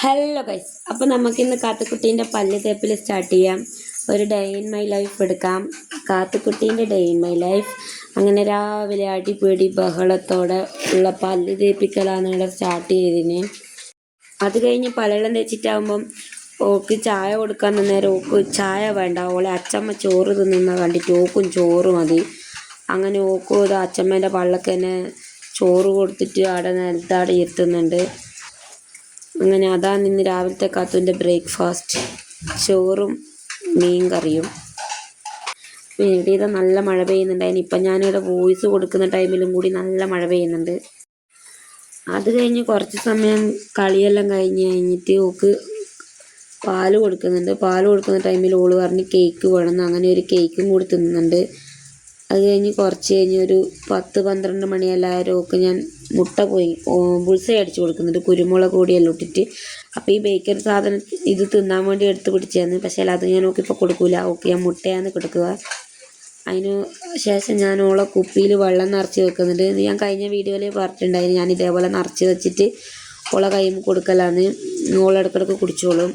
Hello guys, അപ്പോൾ നമുക്കിന്ന് കാത്തുക്കുട്ടീൻ്റെ പല്ല് തേപ്പിൽ സ്റ്റാർട്ട് ചെയ്യാം. ഒരു ഡേ ഇൻ മൈ ലൈഫ് എടുക്കാം. കാത്തുക്കുട്ടീൻ്റെ ഡേ ഇൻ മൈ ലൈഫ്. അങ്ങനെ രാവിലെ അടിപിടി ബഹളത്തോടെ ഉള്ള പല്ല് തേപ്പിക്കലാണ് ഇവിടെ സ്റ്റാർട്ട് ചെയ്തതിന്. അത് കഴിഞ്ഞ് പല്ലെല്ലാം തേച്ചിട്ടാകുമ്പം ഓക്ക് ചായ കൊടുക്കാൻ നേരം ഓക്ക് ചായ വേണ്ട, ഓളെ അച്ചമ്മ ചോറ് തിന്നുന്ന കണ്ടിട്ട് ഓക്കും ചോറ് മതി. അങ്ങനെ ഓക്കും ഇത് അച്ചമ്മേൻ്റെ പള്ളക്ക് തന്നെ ചോറ് കൊടുത്തിട്ട് അവിടെ നിലത്താടെ ഇരുത്തുന്നുണ്ട്. അങ്ങനെ അതാണ് ഇന്ന് രാവിലത്തെ കാത്തുവിൻ്റെ ബ്രേക്ക്ഫാസ്റ്റ്, ചോറും മീൻ കറിയും. ഇവിടെ നല്ല മഴ പെയ്യുന്നുണ്ടായിരുന്നു. ഇപ്പം ഞാനിവിടെ വോയിസ് കൊടുക്കുന്ന ടൈമിലും കൂടി നല്ല മഴ പെയ്യുന്നുണ്ട്. അത് കഴിഞ്ഞ് കുറച്ച് സമയം കളിയെല്ലാം കഴിഞ്ഞിട്ട് ഓക്ക് പാല് കൊടുക്കുന്നുണ്ട്. പാല് കൊടുക്കുന്ന ടൈമിൽ ഓള് പറഞ്ഞ് കേക്ക് വേണമെന്ന്. അങ്ങനെ ഒരു കേക്കും കൂടി തിന്നുന്നുണ്ട്. അത് കഴിഞ്ഞ് കുറച്ച് കഴിഞ്ഞ് ഒരു 10-12 മണിയെല്ലാവരും ഒക്കെ ഞാൻ മുട്ട ബുൾസൈ അടിച്ചു കൊടുക്കുന്നുണ്ട്, കുരുമുളക് പൊടിയെല്ലാം ഇട്ടിട്ട്. അപ്പോൾ ഈ ബേക്കറി സാധനം ഇത് തിന്നാൻ വേണ്ടി എടുത്ത് പിടിച്ചായിരുന്നു. പക്ഷേ അത് ഞാൻ ഓക്കിപ്പോൾ കൊടുക്കില്ല, ഓക്കെ ഞാൻ മുട്ടയാണ് കൊടുക്കുക. അതിന് ശേഷം ഞാൻ ഓളെ കുപ്പിയിൽ വെള്ളം നിറച്ച് വെക്കുന്നുണ്ട്. ഞാൻ കഴിഞ്ഞ വീഡിയോയിൽ പറഞ്ഞിട്ടുണ്ടായിരുന്നു, ഞാൻ ഇതേപോലെ നിറച്ച് വെച്ചിട്ട് ഓളെ കയ്യിൽ കൊടുക്കലാന്ന്. ഓളിടക്കിടക്ക് കുടിച്ചോളും.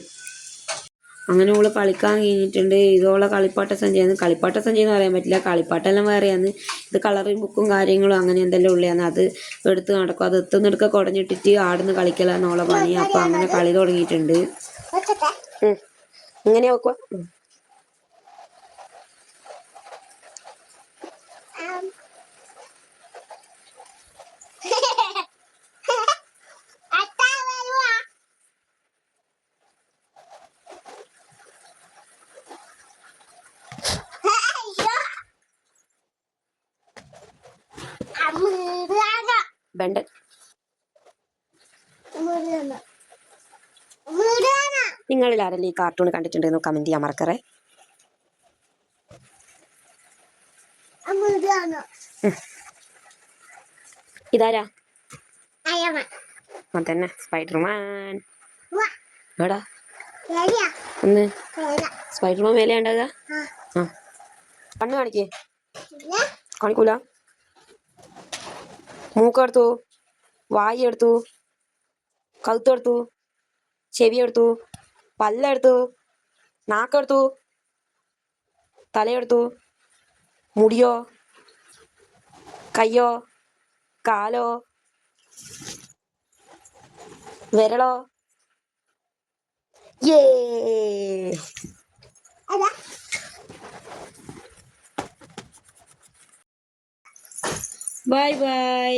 അങ്ങനെ ഓള് കളിക്കാൻ കഴിഞ്ഞിട്ടുണ്ട്. ഇതോളെ കളിപ്പാട്ട സഞ്ചിയാണ്. കളിപ്പാട്ട സഞ്ചി എന്ന് പറയാൻ പറ്റില്ല, കളിപ്പാട്ടെല്ലാം വേറെയാണ്. ഇത് കളറിങ് ബുക്കും കാര്യങ്ങളും അങ്ങനെ എന്തെല്ലാം ഉള്ളതാണ്. അത് എടുത്ത് നടക്കും. അത് എത്തുന്നെടുക്ക കുടഞ്ഞിട്ടിട്ട് ആടുന്ന് കളിക്കലാണ് ഓളെ പണി. അപ്പോൾ അങ്ങനെ കളി തുടങ്ങിയിട്ടുണ്ട്. ഇങ്ങനെ നോക്കുക. ബെണ്ടൻ നിങ്ങളിൽ ആരെങ്കിലും ഈ കാർട്ടൂൺ കണ്ടിട്ടുണ്ടെന്ന് കമന്റ് ചെയ്യാൻ മറക്കറേ. ഇതാരാ? അതന്നെ സ്പൈഡർമാൻ. എടാ ഒന്ന് സ്പൈഡർമാൻ മേലെ ഉണ്ടാകുക. ആ കണ്ണ് കാണിക്കേ? കാണിക്കൂല. മൂക്കെടുത്തു, വായി എടുത്തു, കഴുത്തെടുത്തു, ചെവിയെടുത്തു, പല്ലെടുത്തു, നാക്കെടുത്തു, തലയെടുത്തു, മുടിയോ, കയ്യോ, കാലോ, വിരളോ. ഏ ബൈ ബൈ.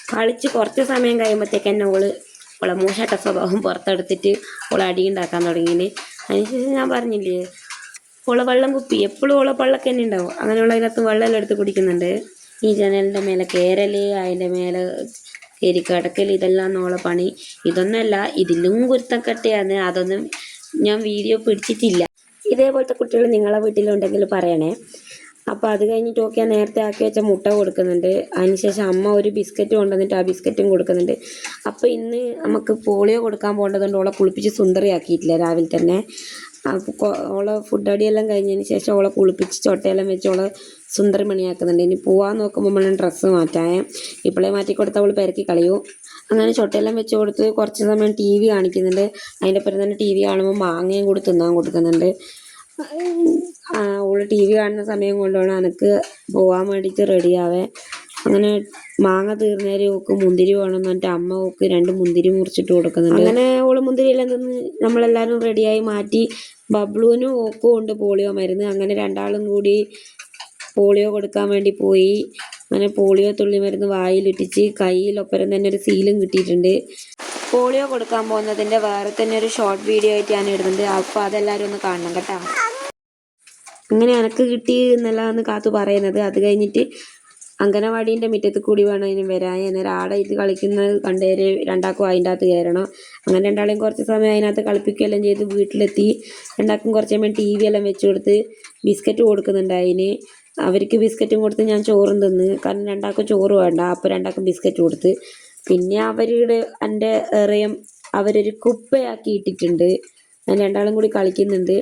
കളിച്ച് കുറച്ച് സമയം കഴിയുമ്പോഴത്തേക്ക് തന്നെ ഓളെ മൂശാട്ട സ്വഭാവം പുറത്തെടുത്തിട്ട് ഓളെ അടിയുണ്ടാക്കാൻ തുടങ്ങിന്. അതിനുശേഷം ഞാൻ പറഞ്ഞില്ലേ, ഓളെ വെള്ളം കുപ്പി എപ്പോഴും ഓളെ പള്ളക്ക് തന്നെ ഉണ്ടാവും. അങ്ങനെയുള്ള അതിനകത്ത് വെള്ളമെല്ലാം എടുത്ത് കുടിക്കുന്നുണ്ട്. ഈ ജനലിൻ്റെ മേലെ കയറൽ, അതിൻ്റെ മേലെ കയറി കിടക്കൽ, ഇതെല്ലാം ഓളെ പണി. ഇതൊന്നുമല്ല, ഇതിലും കുരുത്തക്കെട്ടയാണ്. അതൊന്നും ഞാൻ വീഡിയോ പിടിച്ചിട്ടില്ല. ഇതേപോലത്തെ കുട്ടികൾ നിങ്ങളെ വീട്ടിലുണ്ടെങ്കിൽ പറയണേ. അപ്പോൾ അത് കഴിഞ്ഞിട്ട് ഓക്കെ നേരത്തെ ആക്കി വെച്ച മുട്ട കൊടുക്കുന്നുണ്ട്. അതിനുശേഷം അമ്മ ഒരു ബിസ്ക്കറ്റ് കൊണ്ടുവന്നിട്ട് ആ ബിസ്ക്കറ്റും കൊടുക്കുന്നുണ്ട്. അപ്പോൾ ഇന്ന് നമുക്ക് പോളിയോ കൊടുക്കാൻ പോകേണ്ടതുകൊണ്ട് ഓളെ കുളിപ്പിച്ച് സുന്ദരിയാക്കിയിട്ടില്ല രാവിലെ തന്നെ. അപ്പോൾ ഓളെ ഫുഡ് അടിയെല്ലാം കഴിഞ്ഞതിന് ശേഷം ഓളെ കുളിപ്പിച്ച് ചൊട്ടയെല്ലാം വെച്ച് ഓളെ സുന്ദരി മണിയാക്കുന്നുണ്ട്. ഇനി പോവാൻ നോക്കുമ്പോൾ നമ്മൾ ഡ്രസ്സ് മാറ്റാൻ ഇപ്പോഴേ മാറ്റി കൊടുത്താൽ അവൾ പെരക്കി കളയൂ. അങ്ങനെ ചൊട്ടയെല്ലാം വെച്ച് കൊടുത്ത് കുറച്ച് സമയം ടി വി കാണിക്കുന്നുണ്ട്. അതിൻ്റെ ഒപ്പം തന്നെ ടി വി കാണുമ്പോൾ മാങ്ങയും കൂടി തിന്നാൻ കൊടുക്കുന്നുണ്ട്. ഓള് ടി വി കാണുന്ന സമയം കൊണ്ടാണ് എനിക്ക് പോകാൻ വേണ്ടിയിട്ട് റെഡിയാവേ. അങ്ങനെ മാങ്ങ തീർന്നേരം ഓക്ക് മുന്തിരി വേണമെന്ന് പറഞ്ഞിട്ട് അമ്മ ഓക്ക് 2 മുന്തിരി മുറിച്ചിട്ട് കൊടുക്കുന്നുണ്ട്. അങ്ങനെ ഓള് മുന്തിരിയെല്ലാം തിന്ന് നമ്മളെല്ലാവരും റെഡിയായി മാറ്റി. ബബ്ലുവിനും ഓക്കും ഉണ്ട് പോളിയോ മരുന്ന്. അങ്ങനെ രണ്ടാളും കൂടി പോളിയോ കൊടുക്കാൻ വേണ്ടി പോയി. അങ്ങനെ പോളിയോ തുള്ളി മരുന്ന് വായിലിട്ടിച്ച് കയ്യിലൊപ്പരം തന്നെ ഒരു സീലും കിട്ടിയിട്ടുണ്ട്. പോളിയോ കൊടുക്കാൻ പോകുന്നതിൻ്റെ വേറെ തന്നെ ഒരു ഷോർട്ട് വീഡിയോ ആയിട്ട് ഞാൻ ഇടുന്നുണ്ട്. അപ്പോൾ അതെല്ലാവരും ഒന്ന് കാണണം കേട്ടോ. അങ്ങനെ എനക്ക് കിട്ടി എന്നെല്ലാം കാത്തു പറയുന്നത്. അത് കഴിഞ്ഞിട്ട് അങ്കനവാടീൻ്റെ മുറ്റത്ത് കൂടി വേണം അതിന് വരാൻ. അന്നേരം ആടെ ഇത് കളിക്കുന്നത് കണ്ടേര് രണ്ടാൾക്കും അതിൻ്റെ അകത്ത് കയറണം. അങ്ങനെ രണ്ടാളെയും കുറച്ച് സമയം അതിനകത്ത് കളിപ്പിക്കുകയെല്ലാം ചെയ്ത് വീട്ടിലെത്തി. രണ്ടാൾക്കും കുറച്ച് സമയം ടി വി എല്ലാം വെച്ച് കൊടുത്ത് ബിസ്ക്കറ്റ് കൊടുക്കുന്നുണ്ട്. അതിന് അവർക്ക് ബിസ്ക്കറ്റും കൊടുത്ത് ഞാൻ ചോറും തിന്ന്. കാരണം രണ്ടാൾക്കും ചോറ് വേണ്ട. അപ്പോൾ രണ്ടാൾക്കും ബിസ്ക്കറ്റ് കൊടുത്ത്. പിന്നെ അവരുടെ എൻ്റെ എറിയം അവരൊരു കുപ്പയാക്കി ഇട്ടിട്ടുണ്ട്. ഞാൻ രണ്ടാളും കൂടി കളിക്കുന്നുണ്ട്.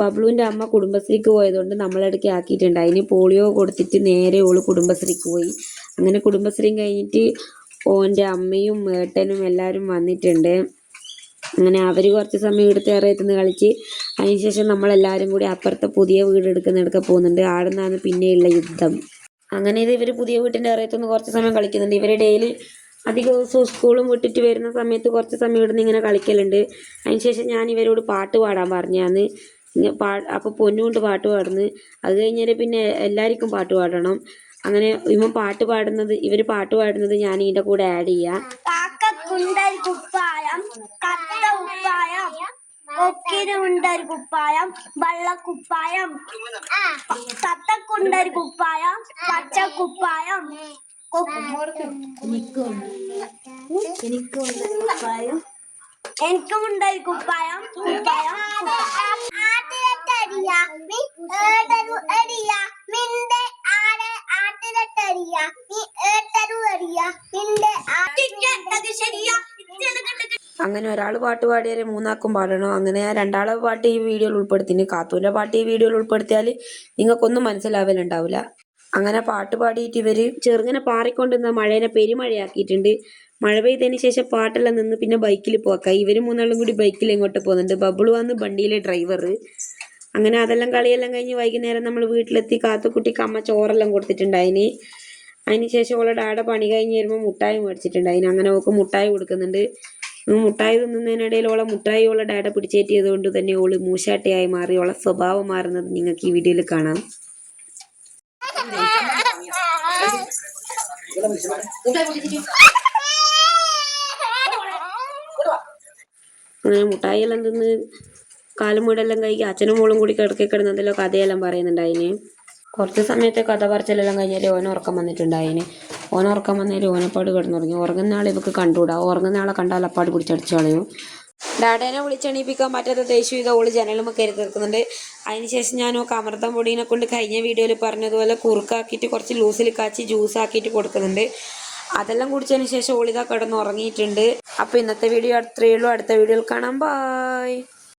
ബബ്ലുവിൻ്റെ അമ്മ കുടുംബശ്രീക്ക് പോയതുകൊണ്ട് നമ്മളിടയ്ക്ക് ആക്കിയിട്ടുണ്ട്. അതിന് പോളിയോ കൊടുത്തിട്ട് നേരെ ഓള് കുടുംബശ്രീക്ക് പോയി. അങ്ങനെ കുടുംബശ്രീയും കഴിഞ്ഞിട്ട് ഓൻ്റെ അമ്മയും ഏട്ടനും എല്ലാവരും വന്നിട്ടുണ്ട്. അങ്ങനെ അവർ കുറച്ച് സമയം ഇവിടുത്തെ ഇറയത്തുനിന്ന് കളിച്ച് അതിനുശേഷം നമ്മളെല്ലാവരും കൂടി അപ്പുറത്തെ പുതിയ വീട് എടുക്കുന്നിടക്ക് പോകുന്നുണ്ട്. അവിടെ നിന്നാണ് പിന്നെയുള്ള യുദ്ധം. അങ്ങനെ ഇവർ പുതിയ വീട്ടിൻ്റെ ഇറയത്തുനിന്ന് കുറച്ച് സമയം കളിക്കുന്നുണ്ട്. ഇവർ ഡെയിലി അധിക ദിവസവും സ്കൂളും വിട്ടിട്ട് വരുന്ന സമയത്ത് കുറച്ച് സമയം ഇവിടുന്ന് ഇങ്ങനെ കളിക്കലുണ്ട്. അതിനുശേഷം ഞാൻ ഇവരോട് പാട്ട് പാടാൻ പറഞ്ഞാന്ന്. അപ്പോൾ പൊന്നുകൊണ്ട് പാട്ട് പാടുന്നു. അത് കഴിഞ്ഞാൽ പിന്നെ എല്ലാവർക്കും പാട്ട് പാടണം. അങ്ങനെ ഇവർ പാട്ട് പാടുന്നത് ഞാൻ ഇതിൻ്റെ കൂടെ ആഡ് ചെയ്യാം. കുപ്പായം, കത്ത കുപ്പായം, കൊക്കിനുണ്ടൊരു കുപ്പായം, വെള്ളക്കുപ്പായം, തത്തക്കുണ്ടൊരു കുപ്പായം, പച്ചക്കുപ്പായം, എനിക്കുമുണ്ടൊരു കുപ്പായം, അങ്ങനെ ഒരാൾ പാട്ട് പാടിയാൽ മൂന്നാക്കും പാടണം. അങ്ങനെ രണ്ടാളെ പാട്ട് ഈ വീഡിയോയിൽ ഉൾപ്പെടുത്തിന്. കാത്തൂൻ്റെ പാട്ട് ഈ വീഡിയോയിൽ ഉൾപ്പെടുത്തിയാൽ നിങ്ങൾക്കൊന്നും മനസ്സിലാവലുണ്ടാവില്ല. അങ്ങനെ പാട്ട് പാടിയിട്ട് ഇവർ ചെറുങ്ങനെ പാറിക്കൊണ്ടിരുന്ന മഴേനെ പെരുമഴയാക്കിയിട്ടുണ്ട്. മഴ പെയ്തതിന് ശേഷം പാട്ടെല്ലാം നിന്ന് പിന്നെ ബൈക്കിൽ പോക്കാം. ഇവർ മൂന്നാളും കൂടി ബൈക്കിൽ ഇങ്ങോട്ട് പോകുന്നുണ്ട്. ബബിളു വന്ന് വണ്ടിയിലെ ഡ്രൈവർ. അങ്ങനെ അതെല്ലാം കളിയെല്ലാം കഴിഞ്ഞ് വൈകുന്നേരം നമ്മൾ വീട്ടിലെത്തി. കാത്തുക്കുട്ടിക്ക് അമ്മ ചോറെല്ലാം കൊടുത്തിട്ടുണ്ടായിന്. അതിന് ശേഷം ഓളെ ഡാഡ പണി കഴിഞ്ഞ് വരുമ്പോൾ മുട്ടായി മേടിച്ചിട്ടുണ്ടായിന്. അങ്ങനെ ഓൾക്ക് മുട്ടായി കൊടുക്കുന്നുണ്ട്. മുട്ടായി തിന്നുന്നതിനിടയിൽ ഓളെ ഡാഡ പിടിച്ചേറ്റിയത് കൊണ്ട് തന്നെ ഓള് മൂശാട്ടയായി മാറി. ഓളെ സ്വഭാവം മാറുന്നത് നിങ്ങൾക്ക് ഈ വീഡിയോയിൽ കാണാം. അങ്ങനെ മുട്ടായി എല്ലാം തിന്ന് കാലും വീടെല്ലാം കഴിക്കുക. അച്ഛനും മോളും കൂടി കിടന്നതിലോ കഥയെല്ലാം പറയുന്നുണ്ടായിന്. കുറച്ച് സമയത്തെ കഥ പറച്ചിലെല്ലാം കഴിഞ്ഞാൽ ഓനുറക്കം വന്നിട്ടുണ്ടായിന്. ഓനുറക്കം വന്നേരം ഓനപ്പാട് കിടന്നുറങ്ങി. ഉറങ്ങുന്ന ആളെ ഇവക്ക് കണ്ടുകൂടാ. ഉറങ്ങുന്ന ആളെ കണ്ടാൽ അപ്പാട് പിടിച്ചടിച്ചു കളയും. ഡാഡേനെ വിളിച്ചെണീപ്പിക്കാൻ പറ്റാത്ത ദേഷ്യം ഇത് ഓള് ജനലുമൊക്കെ കയറി തീർക്കുന്നുണ്ട്. അതിനുശേഷം ഞാൻ അമൃതം പൊടീനെ കൊണ്ട് കഴിഞ്ഞ വീഡിയോയിൽ പറഞ്ഞതുപോലെ കുറുക്കാക്കിയിട്ട് കുറച്ച് ലൂസിൽ കാച്ചി ജ്യൂസാക്കിയിട്ട് കൊടുക്കുന്നുണ്ട്. അതെല്ലാം കുടിച്ചതിന് ശേഷം ഓളിതാ കിടന്നുറങ്ങിയിട്ടുണ്ട്. അപ്പോൾ ഇന്നത്തെ വീഡിയോ അത്രയേ ഉള്ളൂ. അടുത്ത വീഡിയോയിൽ കാണാം. ബൈ.